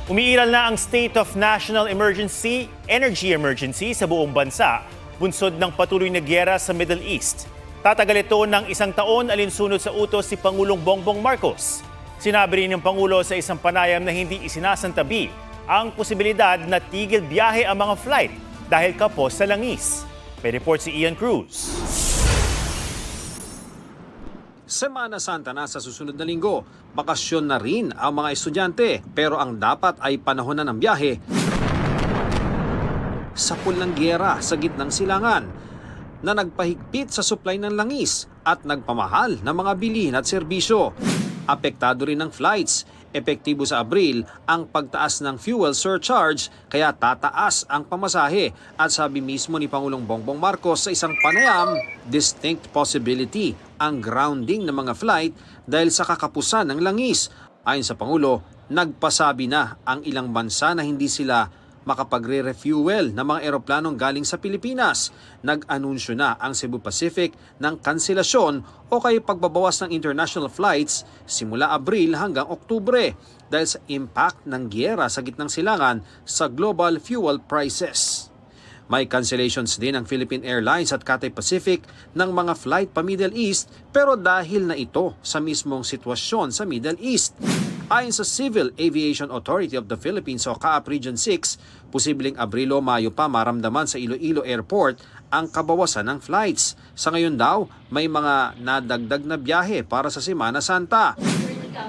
Umiiral na ang state of national emergency, energy emergency sa buong bansa, bunsod ng patuloy na giyera sa Middle East. Tatagal ito ng 1 taon alinsunod sa utos si Pangulong Bongbong Marcos. Sinabi rin ng Pangulo sa isang panayam na hindi isinasantabi ang posibilidad na tigil biyahe ang mga flight dahil kapos sa langis. May report si Ian Cruz. Semana Santa na sa susunod na linggo, bakasyon na rin ang mga estudyante pero ang dapat ay panahon na ng biyahe sa pulang giyera sa gitnang silangan na nagpahigpit sa supply ng langis at nagpamahal ng mga bilihin at serbisyo. Apektado rin ng flights. Epektibo sa Abril ang pagtaas ng fuel surcharge kaya tataas ang pamasahe at sabi mismo ni Pangulong Bongbong Marcos sa isang panayam, distinct possibility ang grounding ng mga flight dahil sa kakapusan ng langis. Ayon sa Pangulo, nagpasabi na ang ilang bansa na hindi sila makapagre-refuel ng mga eroplanong galing sa Pilipinas. Nag-anunsyo na ang Cebu Pacific ng kanselasyon o kay pagbabawas ng international flights simula Abril hanggang Oktubre dahil sa impact ng giyera sa gitnang silangan sa global fuel prices. May cancellations din ang Philippine Airlines at Cathay Pacific ng mga flight pa Middle East pero dahil na ito sa mismong sitwasyon sa Middle East. Ayon sa Civil Aviation Authority of the Philippines o CAAP Region 6, posibleng Abril o Mayo pa maramdaman sa Iloilo Airport ang kabawasan ng flights. Sa ngayon daw, may mga nadagdag na biyahe para sa Semana Santa.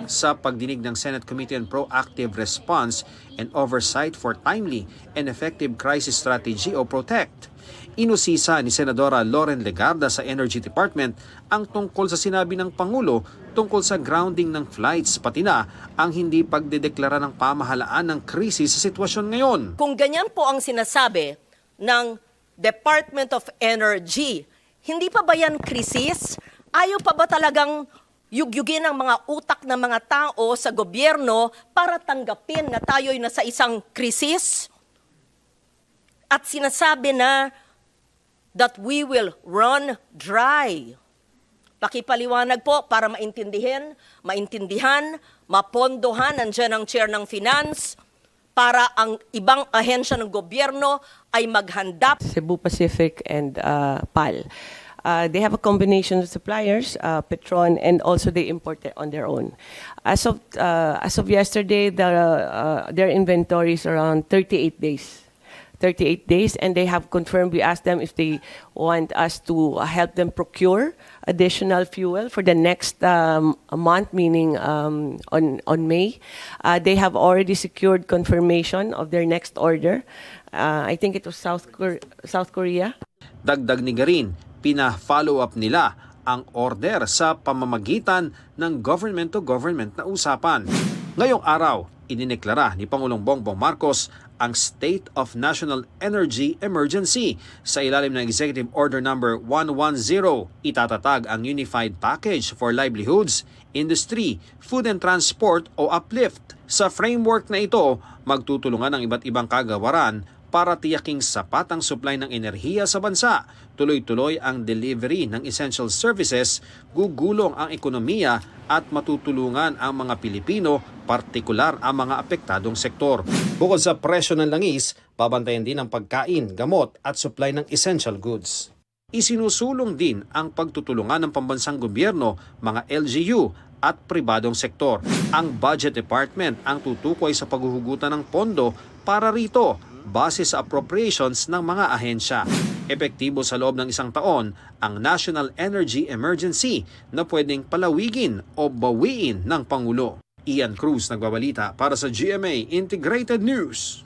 Sa pagdinig ng Senate Committee on Proactive Response and Oversight for Timely and Effective Crisis Strategy o PROTECT, inusisa ni Senadora Loren Legarda sa Energy Department ang tungkol sa sinabi ng Pangulo tungkol sa grounding ng flights pati na ang hindi pagdedeklara ng pamahalaan ng krisis sa sitwasyon ngayon. Kung ganyan po ang sinasabi ng Department of Energy, hindi pa ba yan krisis? Ayaw pa ba talagang yugyugin ang mga utak ng mga tao sa gobyerno para tanggapin na tayo'y nasa isang krisis? At sinasabi na that we will run dry. Pakipaliwanag po para maintindihan, mapondohan, nandiyan ang chair ng finance, para ang ibang ahensya ng gobyerno ay maghanda. Cebu Pacific and PAL. They have a combination of suppliers, Petron, and also they import it on their own. As of yesterday, their inventory is around 38 days. 38 days, and they have confirmed. We asked them if they want us to help them procure additional fuel for the next month, meaning on May. They have already secured confirmation of their next order. I think it was South Korea. Dagdag ni Garin, pina-follow up nila ang order sa pamamagitan ng government-to-government na usapan. Ngayong araw, inineklara ni Pangulong Bongbong Marcos ang State of National Energy Emergency sa ilalim ng Executive Order Number 110. Itatatag ang Unified Package for Livelihoods, Industry, Food and Transport o UPLIFT. Sa framework na ito, magtutulungan ang iba't ibang kagawaran para tiyaking sapat ang supply ng enerhiya sa bansa, tuloy-tuloy ang delivery ng essential services, gugulong ang ekonomiya at matutulungan ang mga Pilipino, partikular ang mga apektadong sektor. Bukod sa presyo ng langis, babantayan din ang pagkain, gamot at supply ng essential goods. Isinusulong din ang pagtutulungan ng pambansang gobyerno, mga LGU at pribadong sektor. Ang Budget Department ang tutukoy sa paghuhugutan ng pondo para rito, base sa appropriations ng mga ahensya. Epektibo sa loob ng 1 taon ang National Energy Emergency na pwedeng palawigin o bawiin ng Pangulo. Ian Cruz nagbabalita para sa GMA Integrated News.